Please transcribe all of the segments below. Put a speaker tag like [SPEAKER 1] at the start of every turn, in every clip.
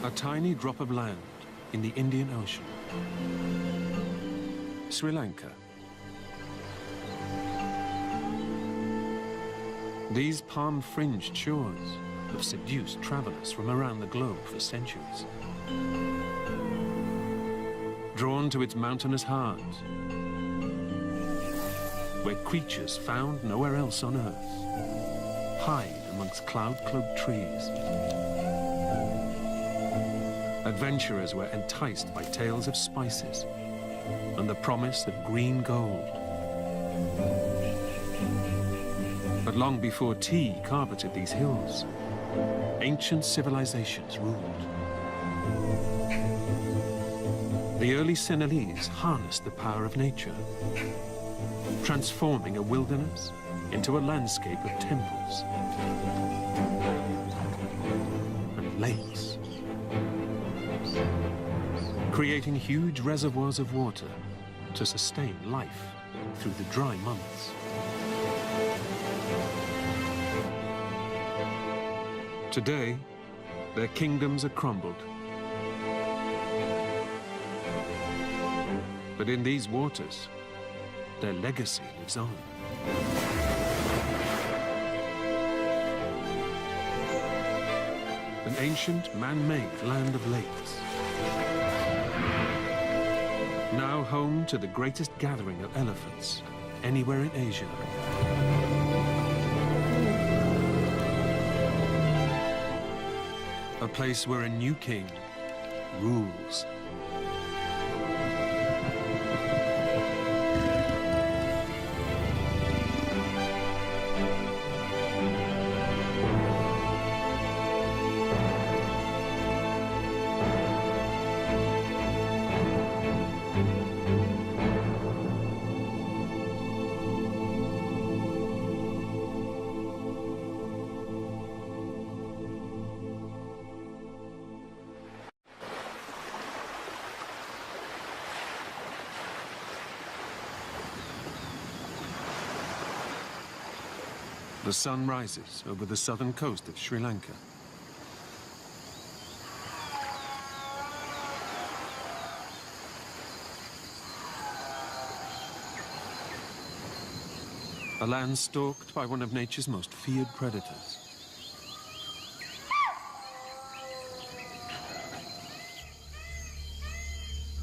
[SPEAKER 1] A tiny drop of land in the Indian Ocean. Sri Lanka. These palm-fringed shores have seduced travelers from around the globe for centuries. Drawn to its mountainous heart, where creatures found nowhere else on Earth hide amongst cloud-cloaked trees. Adventurers were enticed by tales of spices and the promise of green gold. But long before tea carpeted these hills, ancient civilizations ruled. The early Sinhalese harnessed the power of nature, transforming a wilderness into a landscape of temples and lakes, creating huge reservoirs of water to sustain life through the dry months. Today, their kingdoms are crumbled. But in these waters, their legacy lives on. An ancient man-made land of lakes, now home to the greatest gathering of elephants anywhere in Asia. A place where a new king rules. The sun rises over the southern coast of Sri Lanka. A land stalked by one of nature's most feared predators.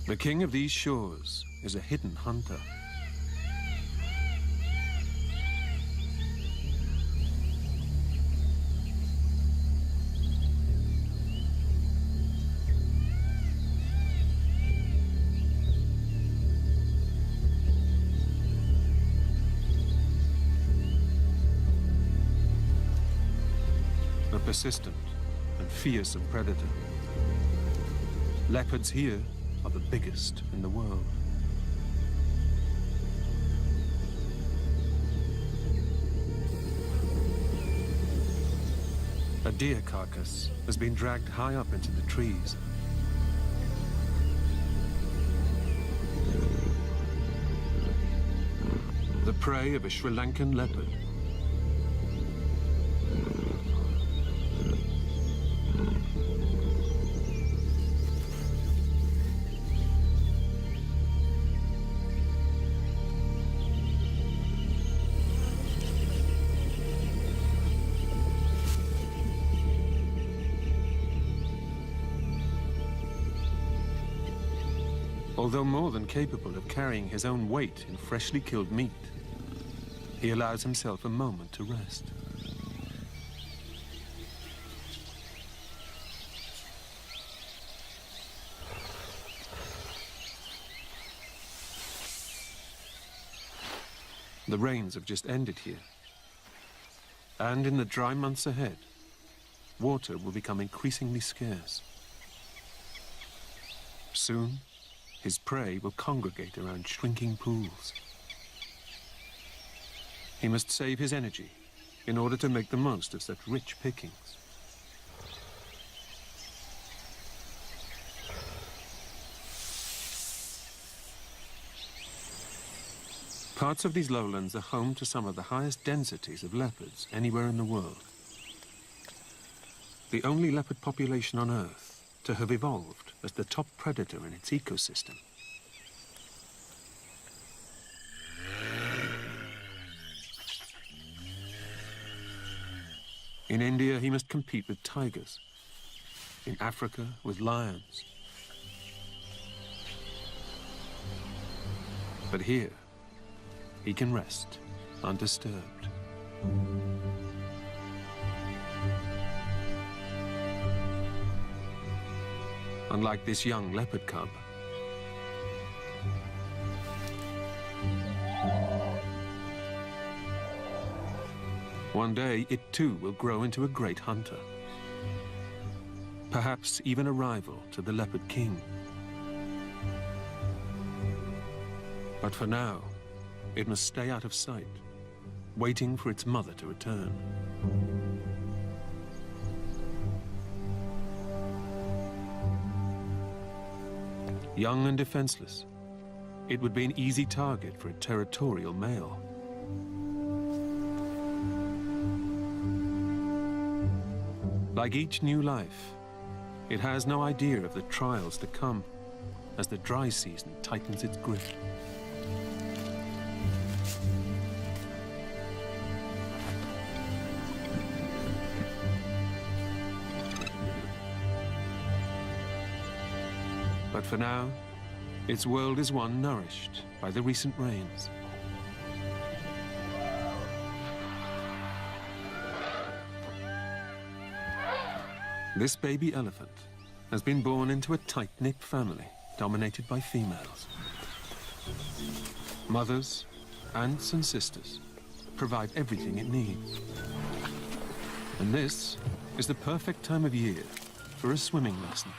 [SPEAKER 1] The king of these shores is a hidden hunter. A persistent and fearsome predator. Leopards here are the biggest in the world. A deer carcass has been dragged high up into the trees. The prey of a Sri Lankan leopard. Although more than capable of carrying his own weight in freshly killed meat, he allows himself a moment to rest. The rains have just ended here, and in the dry months ahead, water will become increasingly scarce. Soon, his prey will congregate around shrinking pools. He must save his energy in order to make the most of such rich pickings. Parts of these lowlands are home to some of the highest densities of leopards anywhere in the world. The only leopard population on Earth to have evolved as the top predator in its ecosystem. In India, he must compete with tigers. In Africa, with lions. But here, he can rest undisturbed. Unlike this young leopard cub, one day it too will grow into a great hunter. Perhaps even a rival to the leopard king. But for now, it must stay out of sight, waiting for its mother to return. Young and defenseless, it would be an easy target for a territorial male. Like each new life, it has no idea of the trials to come as the dry season tightens its grip. But for now, its world is one nourished by the recent rains. This baby elephant has been born into a tight-knit family dominated by females. Mothers, aunts and sisters provide everything it needs. And this is the perfect time of year for a swimming lesson.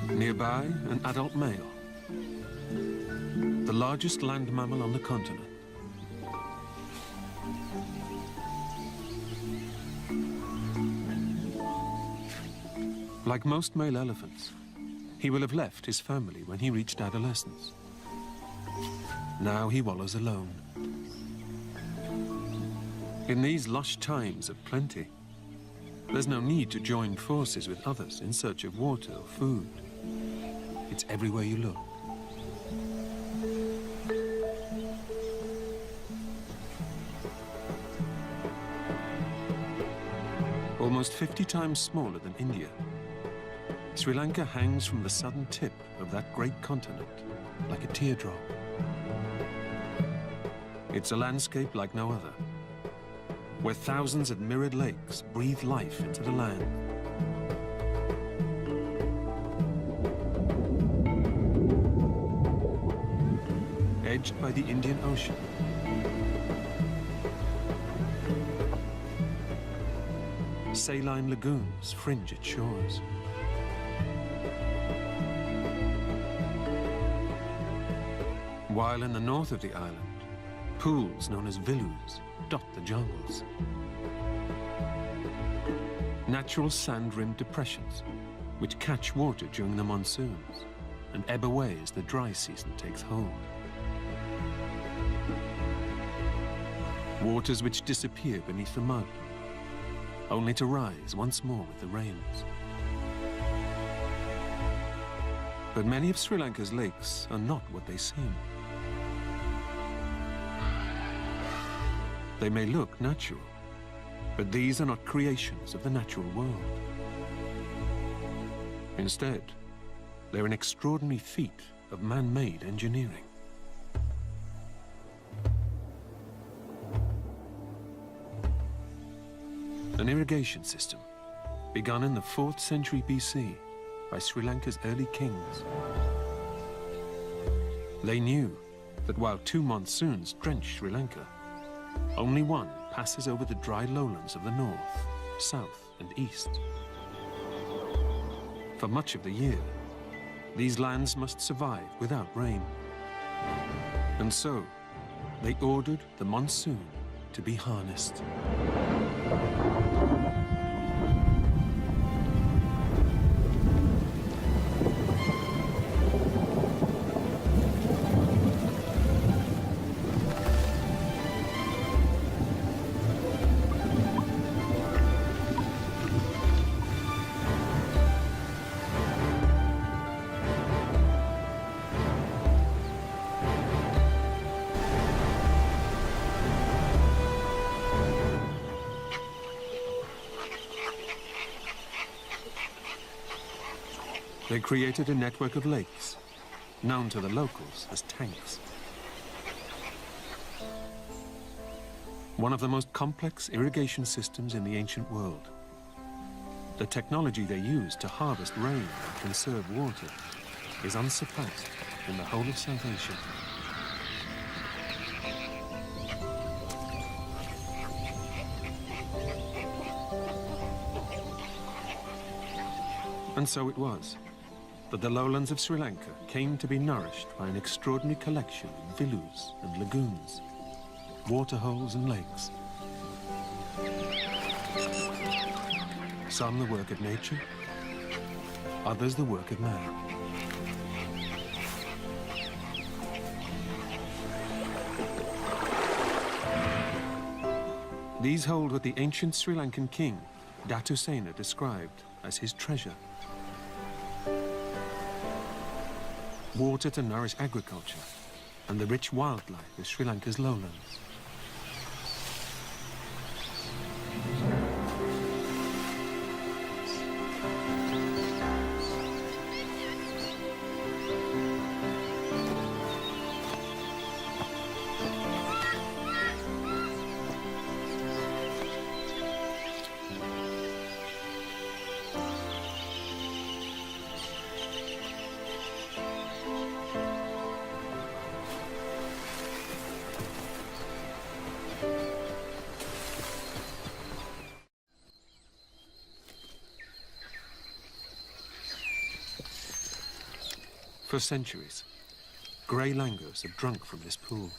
[SPEAKER 1] Nearby, an adult male, the largest land mammal on the continent. Like most male elephants, he will have left his family when he reached adolescence. Now he wallows alone. In these lush times of plenty, there's no need to join forces with others in search of water or food. It's everywhere you look. Almost 50 times smaller than India, Sri Lanka hangs from the southern tip of that great continent like a teardrop. It's a landscape like no other, where thousands of mirrored lakes breathe life into the land. Edged by the Indian Ocean, saline lagoons fringe its shores. While in the north of the island, pools known as vilus dot the jungles. Natural sand-rimmed depressions which catch water during the monsoons and ebb away as the dry season takes hold. Waters which disappear beneath the mud, only to rise once more with the rains. But many of Sri Lanka's lakes are not what they seem. They may look natural, but these are not creations of the natural world. Instead, they're an extraordinary feat of man-made engineering. An irrigation system begun in the 4th century BC by Sri Lanka's early kings. They knew that while 2 monsoons drench Sri Lanka, only one passes over the dry lowlands of the north, south, and east. For much of the year, these lands must survive without rain. And so, they ordered the monsoon to be harnessed. They created a network of lakes, known to the locals as tanks. One of the most complex irrigation systems in the ancient world. The technology they used to harvest rain and conserve water is unsurpassed in the whole of South Asia. And so it was that the lowlands of Sri Lanka came to be nourished by an extraordinary collection of vilus and lagoons, waterholes and lakes. Some the work of nature, others the work of man. These hold what the ancient Sri Lankan king, Datusena, described as his treasure. Water to nourish agriculture and the rich wildlife of Sri Lanka's lowlands. For centuries, grey langurs have drunk from this pool.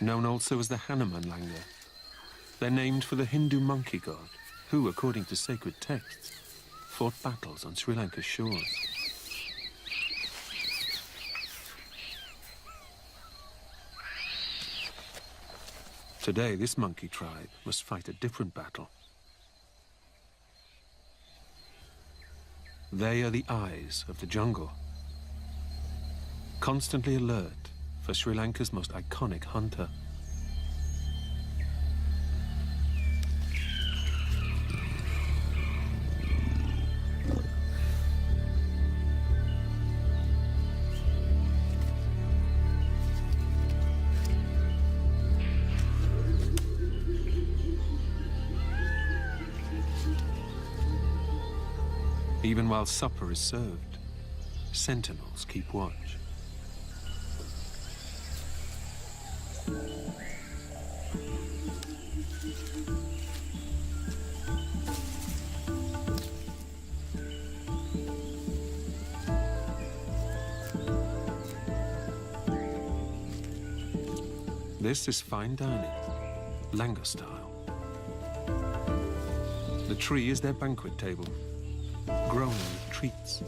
[SPEAKER 1] Known also as the Hanuman langur, they're named for the Hindu monkey god, who, according to sacred texts, fought battles on Sri Lanka's shores. Today, this monkey tribe must fight a different battle. They are the eyes of the jungle, constantly alert for Sri Lanka's most iconic hunter. Even while supper is served, sentinels keep watch. This is fine dining, Lanka style. The tree is their banquet table, grown with treats.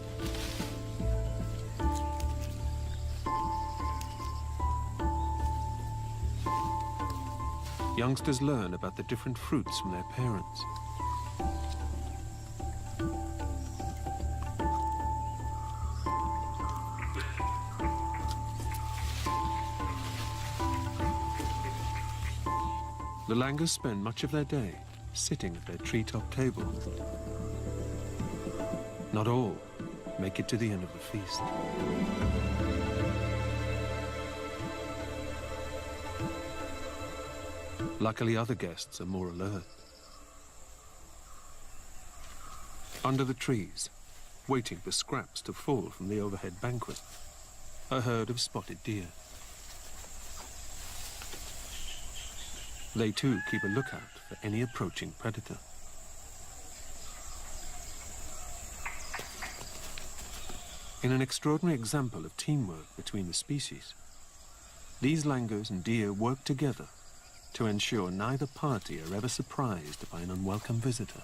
[SPEAKER 1] Youngsters learn about the different fruits from their parents. The langurs spend much of their day sitting at their treetop table. Not all make it to the end of the feast. Luckily, other guests are more alert. Under the trees, waiting for scraps to fall from the overhead banquet, a herd of spotted deer. They too keep a lookout for any approaching predator. In an extraordinary example of teamwork between the species, these langurs and deer work together to ensure neither party are ever surprised by an unwelcome visitor.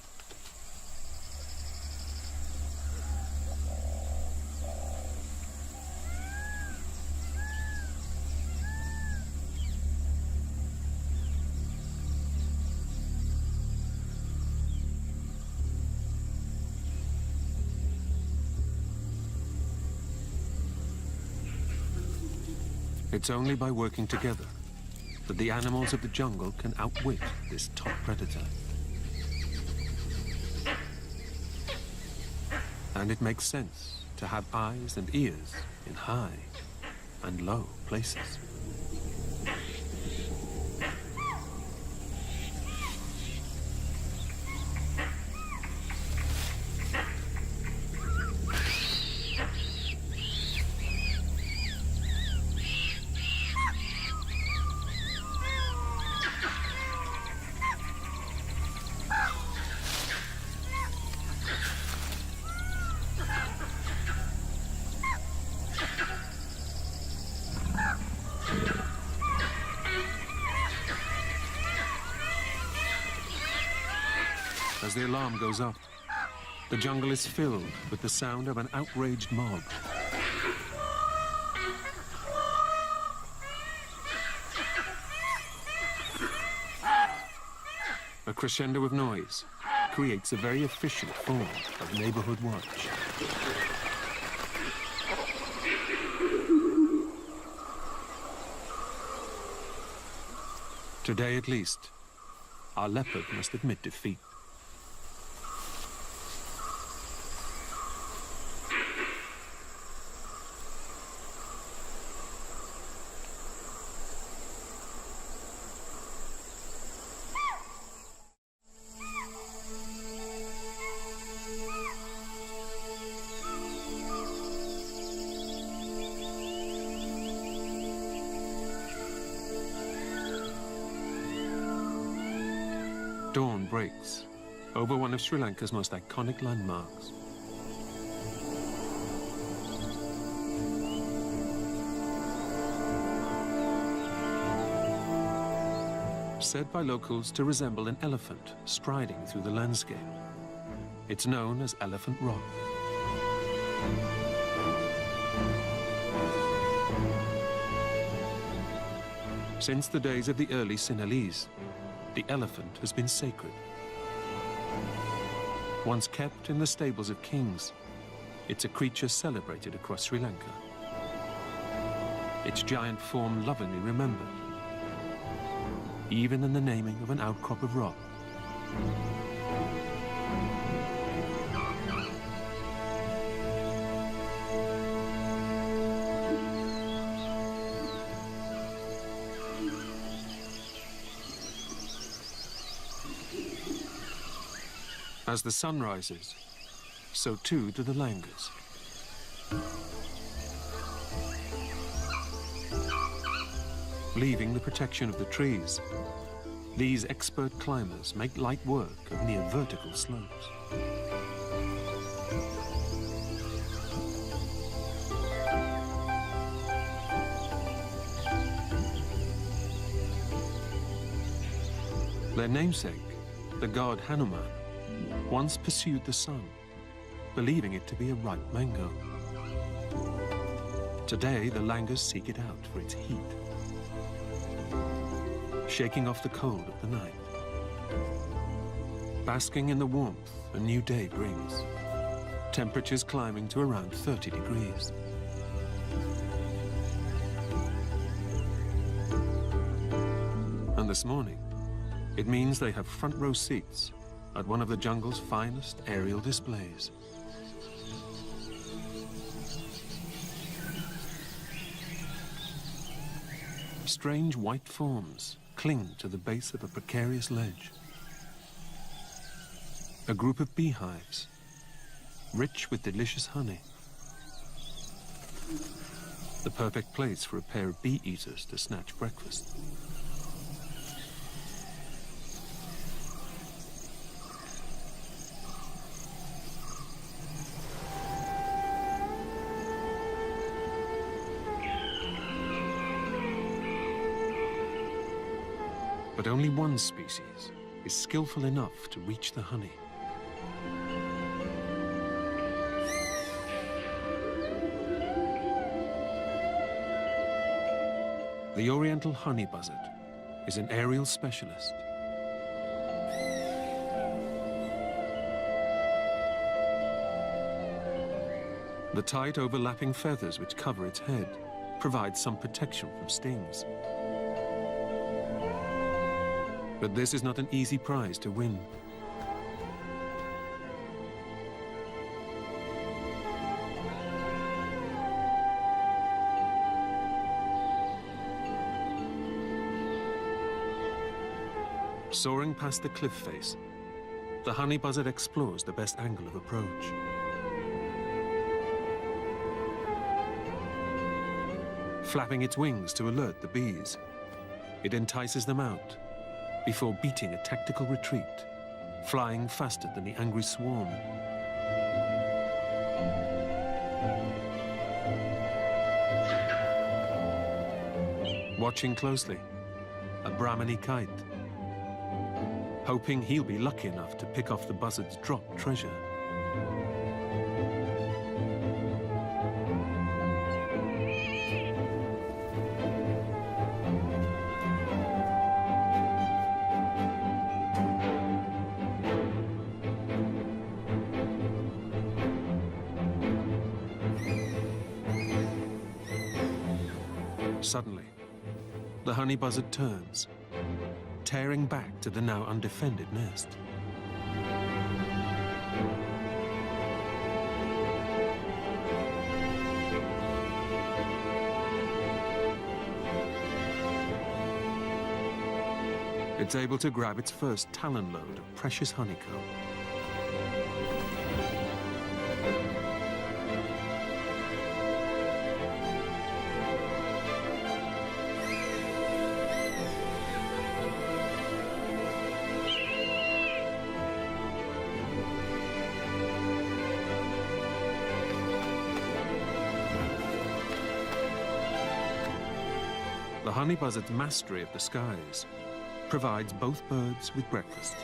[SPEAKER 1] It's only by working together that the animals of the jungle can outwit this top predator. And it makes sense to have eyes and ears in high and low places. As the alarm goes up, the jungle is filled with the sound of an outraged mob. A crescendo of noise creates a very efficient form of neighborhood watch. Today, at least, our leopard must admit defeat. Dawn breaks over one of Sri Lanka's most iconic landmarks. Said by locals to resemble an elephant striding through the landscape. It's known as Elephant Rock. Since the days of the early Sinhalese, the elephant has been sacred. Once kept in the stables of kings, it's a creature celebrated across Sri Lanka. Its giant form lovingly remembered, even in the naming of an outcrop of rock. As the sun rises, so too do the Langas. Leaving the protection of the trees, these expert climbers make light work of near vertical slopes. Their namesake, the god Hanuman, once pursued the sun, believing it to be a ripe mango. Today, the Langas seek it out for its heat, shaking off the cold of the night, basking in the warmth a new day brings, temperatures climbing to around 30 degrees. And this morning, it means they have front row seats at one of the jungle's finest aerial displays. Strange white forms cling to the base of a precarious ledge. A group of beehives, rich with delicious honey. The perfect place for a pair of bee-eaters to snatch breakfast. But only one species is skillful enough to reach the honey. The oriental honey buzzard is an aerial specialist. The tight overlapping feathers which cover its head provide some protection from stings. But this is not an easy prize to win. Soaring past the cliff face, the honey buzzard explores the best angle of approach. Flapping its wings to alert the bees, it entices them out before beating a tactical retreat, flying faster than the angry swarm. Watching closely, a Brahminy kite, hoping he'll be lucky enough to pick off the buzzard's dropped treasure. Suddenly, the honey buzzard turns, tearing back to the now undefended nest. It's able to grab its first talon load of precious honeycomb. The honey buzzard's mastery of the skies provides both birds with breakfast.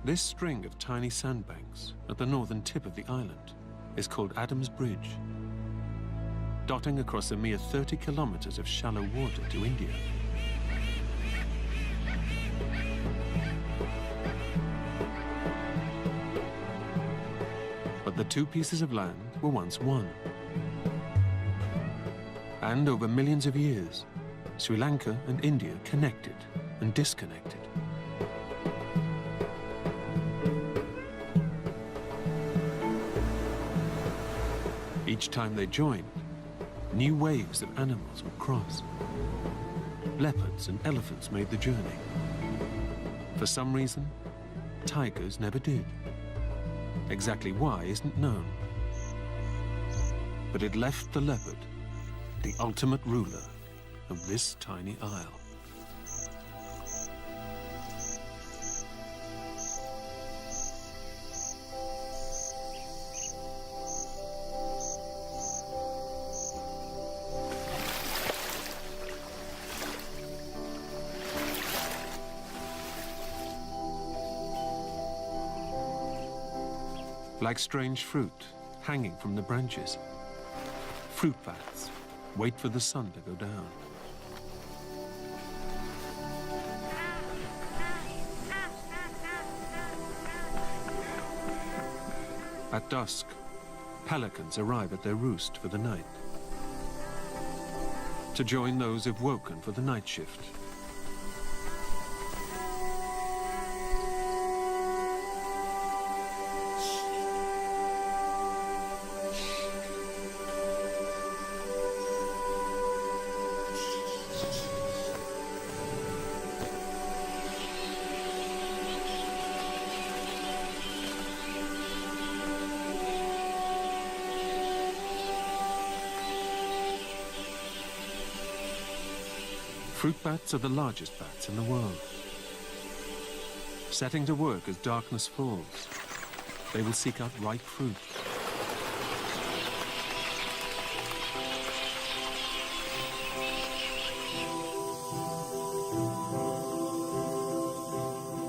[SPEAKER 1] This string of tiny sandbanks at the northern tip of the island is called Adam's Bridge, dotting across a mere 30 kilometers of shallow water to India. But the two pieces of land were once one. And over millions of years, Sri Lanka and India connected and disconnected. Each time they joined, new waves of animals would cross. Leopards and elephants made the journey. For some reason, tigers never did. Exactly why isn't known. But it left the leopard, the ultimate ruler of this tiny isle. Like strange fruit hanging from the branches, fruit bats wait for the sun to go down. At dusk, pelicans arrive at their roost for the night, to join those who've woken for the night shift. Fruit bats are the largest bats in the world. Setting to work as darkness falls, they will seek out ripe fruit.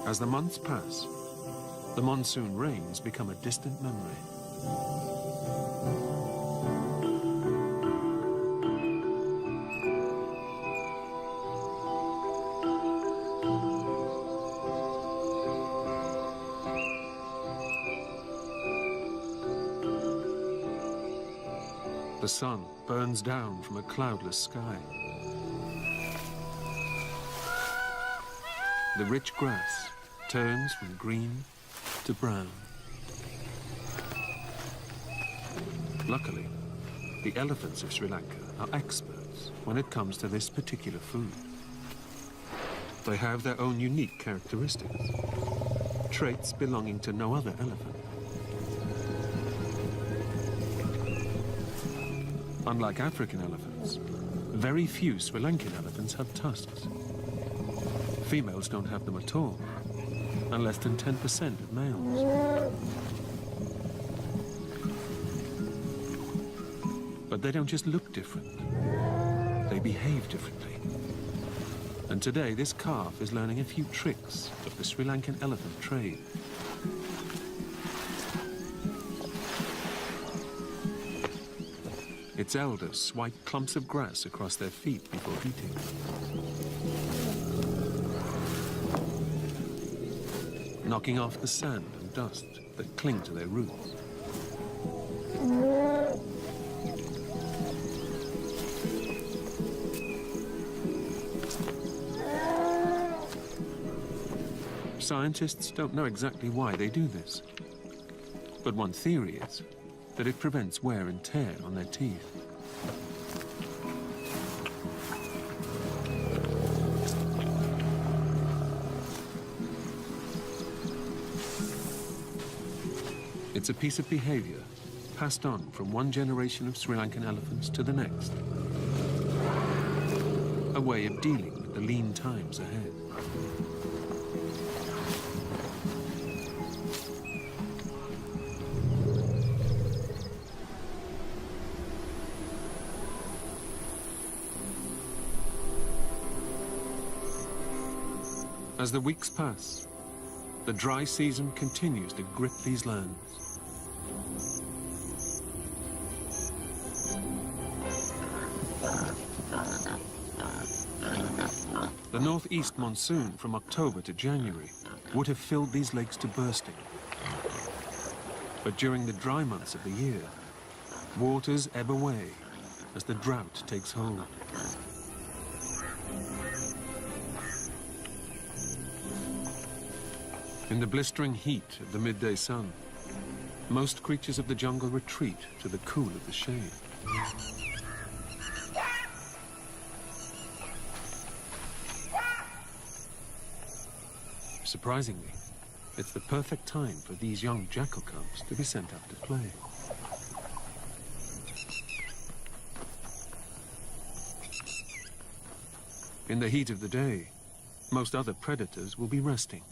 [SPEAKER 1] As the months pass, the monsoon rains become a distant memory. The sun burns down from a cloudless sky. The rich grass turns from green to brown. Luckily, the elephants of Sri Lanka are experts when it comes to this particular food. They have their own unique characteristics, traits belonging to no other elephant. Unlike African elephants, very few Sri Lankan elephants have tusks. Females don't have them at all, and less than 10% of males. But they don't just look different, they behave differently. And today, this calf is learning a few tricks of the Sri Lankan elephant trade. Its elders swipe clumps of grass across their feet before eating. Knocking off the sand and dust that cling to their roots. Scientists don't know exactly why they do this, but one theory is that it prevents wear and tear on their teeth. It's a piece of behavior passed on from one generation of Sri Lankan elephants to the next. A way of dealing with the lean times ahead. As the weeks pass, the dry season continues to grip these lands. The northeast monsoon from October to January would have filled these lakes to bursting. But during the dry months of the year, waters ebb away as the drought takes hold. In the blistering heat of the midday sun, most creatures of the jungle retreat to the cool of the shade. Surprisingly, it's the perfect time for these young jackal cubs to be sent out to play. In the heat of the day, most other predators will be resting.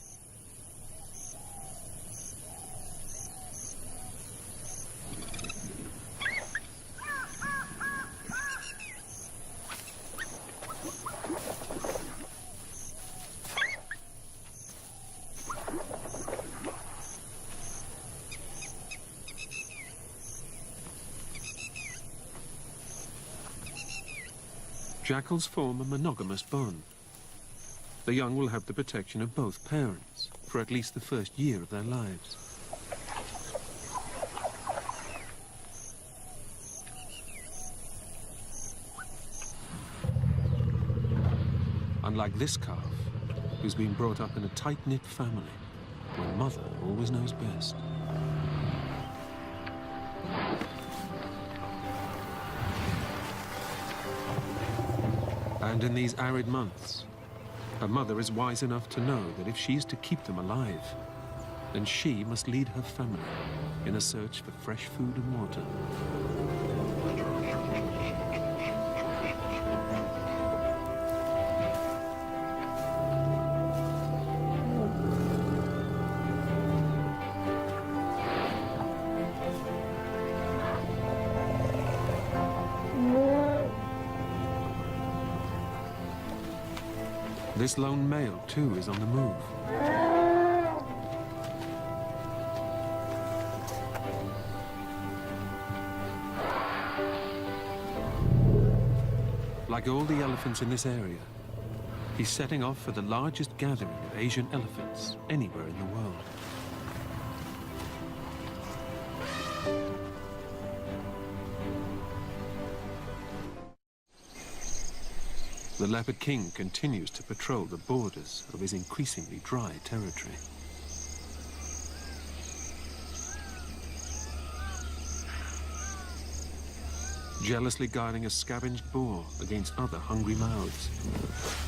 [SPEAKER 1] Jackals form a monogamous bond. The young will have the protection of both parents for at least the first year of their lives. Unlike this calf, who's been brought up in a tight-knit family, where mother always knows best. And in these arid months, her mother is wise enough to know that if she's to keep them alive, then she must lead her family in a search for fresh food and water. This lone male, too, is on the move. Like all the elephants in this area, he's setting off for the largest gathering of Asian elephants anywhere in the world. The leopard king continues to patrol the borders of his increasingly dry territory. Jealously guarding a scavenged boar against other hungry mouths,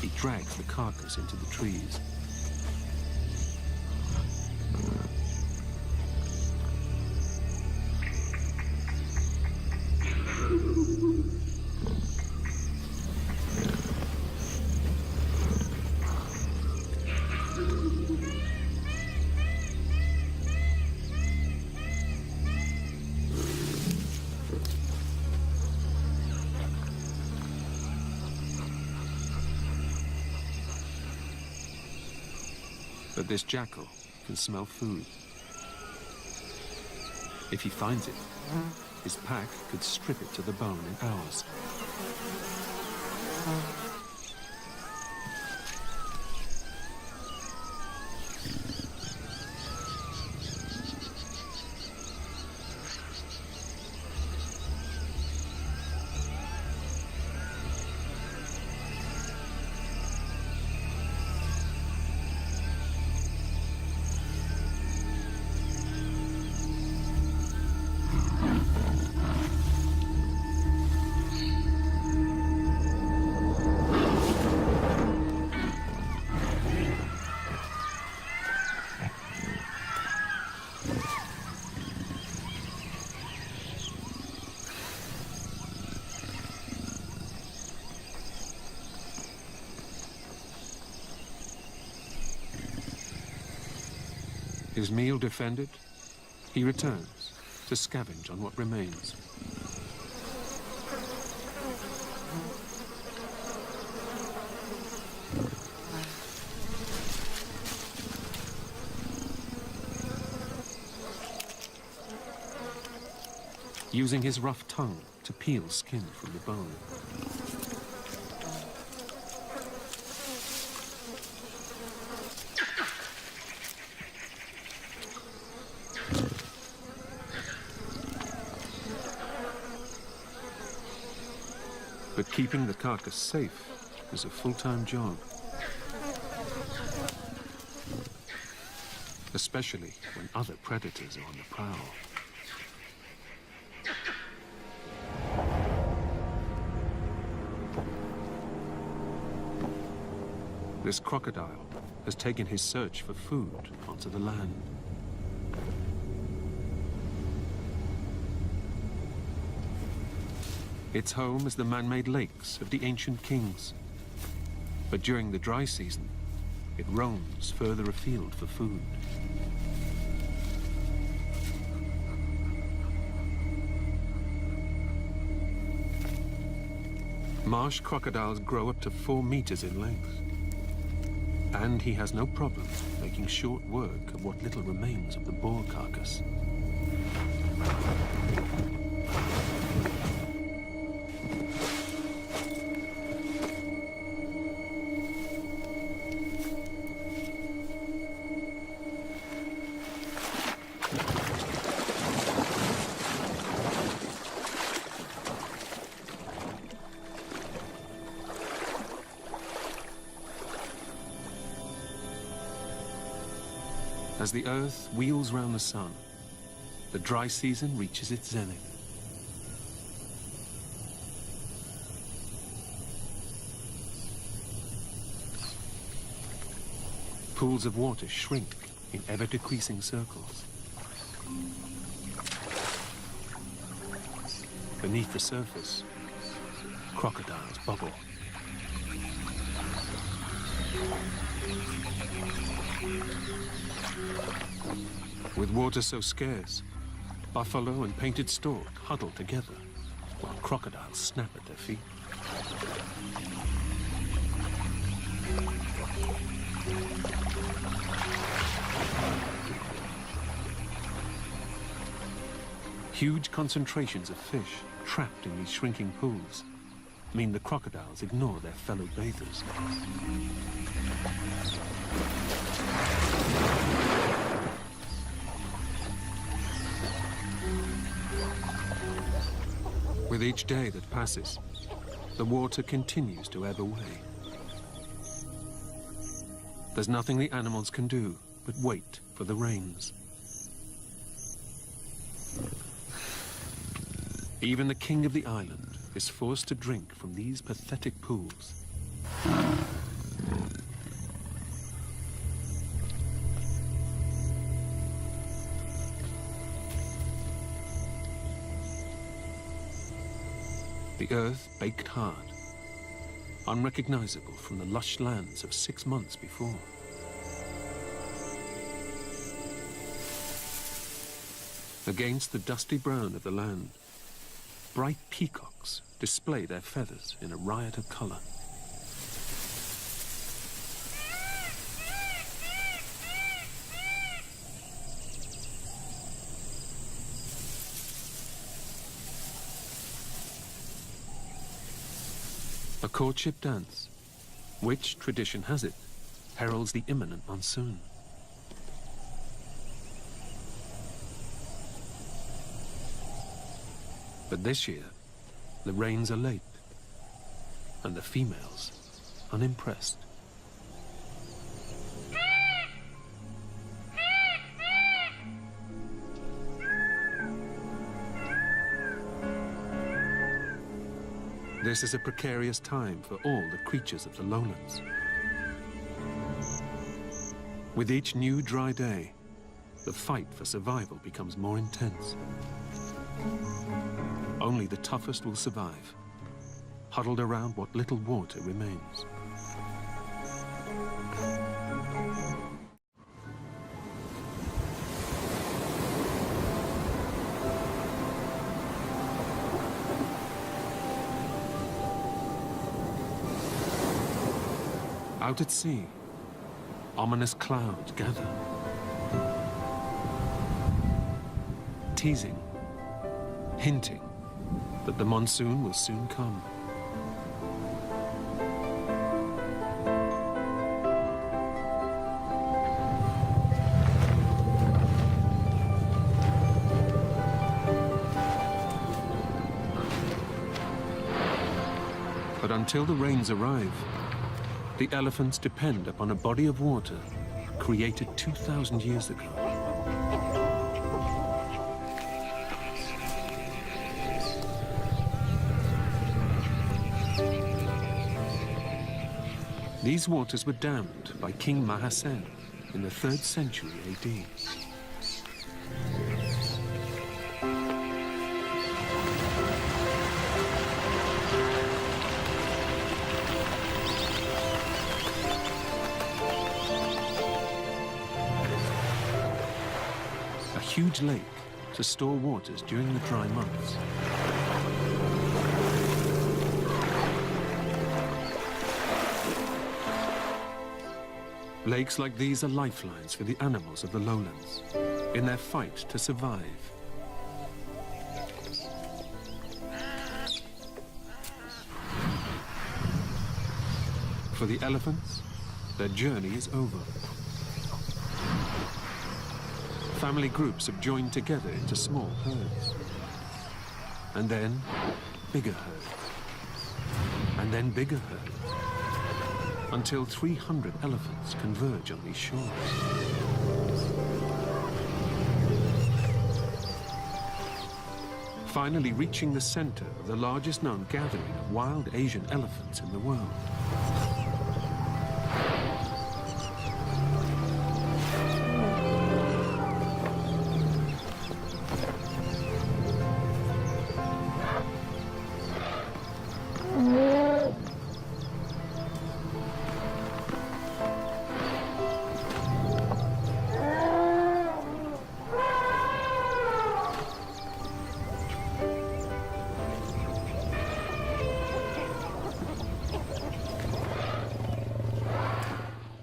[SPEAKER 1] he drags the carcass into the trees. But this jackal can smell food. If he finds it, his pack could strip it to the bone in hours. His meal defended, he returns to scavenge on what remains. Using his rough tongue to peel skin from the bone. But keeping the carcass safe is a full-time job. Especially when other predators are on the prowl. This crocodile has taken his search for food onto the land. Its home is the man-made lakes of the ancient kings. But during the dry season, it roams further afield for food. Marsh crocodiles grow up to 4 meters in length. And he has no problem making short work of what little remains of the boar carcass. As the Earth wheels round the sun, the dry season reaches its zenith. Pools of water shrink in ever-decreasing circles. Beneath the surface, crocodiles bubble. With water so scarce, buffalo and painted stork huddle together while crocodiles snap at their feet. Huge concentrations of fish trapped in these shrinking pools mean the crocodiles ignore their fellow bathers. With each day that passes, the water continues to ebb away. There's nothing the animals can do but wait for the rains. Even the king of the island is forced to drink from these pathetic pools. The earth baked hard, unrecognizable from the lush lands of 6 months before. Against the dusty brown of the land, bright peacocks display their feathers in a riot of color. A courtship dance, which, tradition has it, heralds the imminent monsoon. But this year, the rains are late, and the females unimpressed. This is a precarious time for all the creatures of the lowlands. With each new dry day, the fight for survival becomes more intense. Only the toughest will survive, huddled around what little water remains. Out at sea, ominous clouds gather, teasing, hinting that the monsoon will soon come. But until the rains arrive, the elephants depend upon a body of water created 2,000 years ago. These waters were dammed by King Mahasen in the 3rd century AD. A huge lake to store waters during the dry months. Lakes like these are lifelines for the animals of the lowlands in their fight to survive. For the elephants, their journey is over. Family groups have joined together into small herds. And then bigger herds. And then bigger herds. Until 300 elephants converge on these shores. Finally reaching the center of the largest known gathering of wild Asian elephants in the world.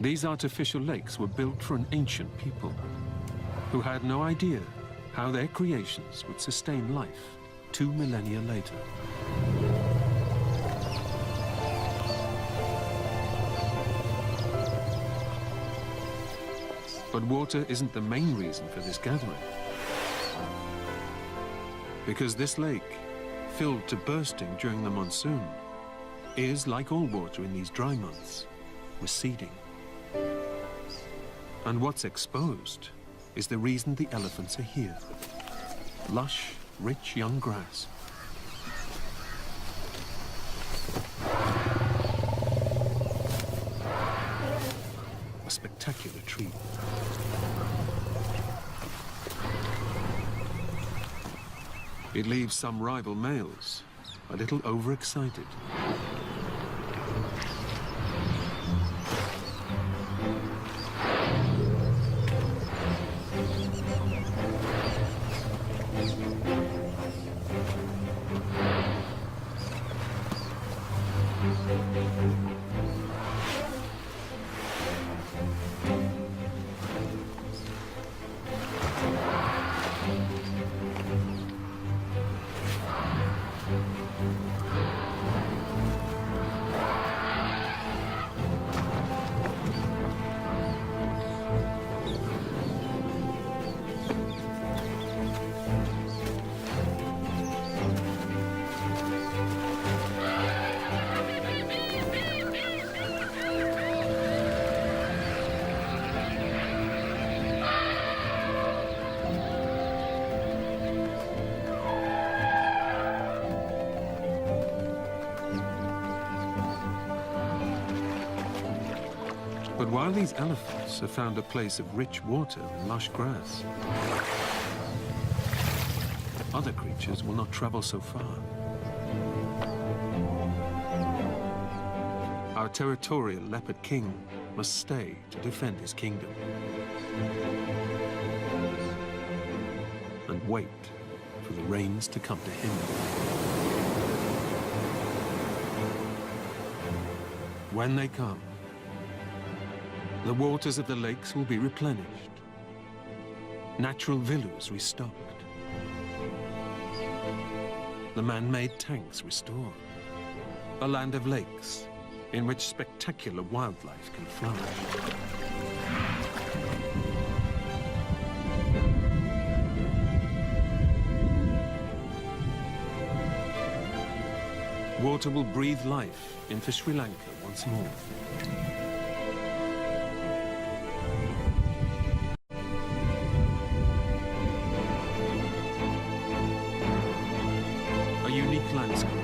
[SPEAKER 1] These artificial lakes were built for an ancient people who had no idea how their creations would sustain life 2 millennia later. But water isn't the main reason for this gathering. Because this lake, filled to bursting during the monsoon, is, like all water in these dry months, receding. And what's exposed is the reason the elephants are here. Lush, rich young grass. A spectacular treat. It leaves some rival males a little overexcited. But while these elephants have found a place of rich water and lush grass, other creatures will not travel so far. Our territorial leopard king must stay to defend his kingdom. And wait for the rains to come to him. When they come, the waters of the lakes will be replenished, natural villas restocked, the man-made tanks restored, a land of lakes in which spectacular wildlife can flourish. Water will breathe life into Sri Lanka once more.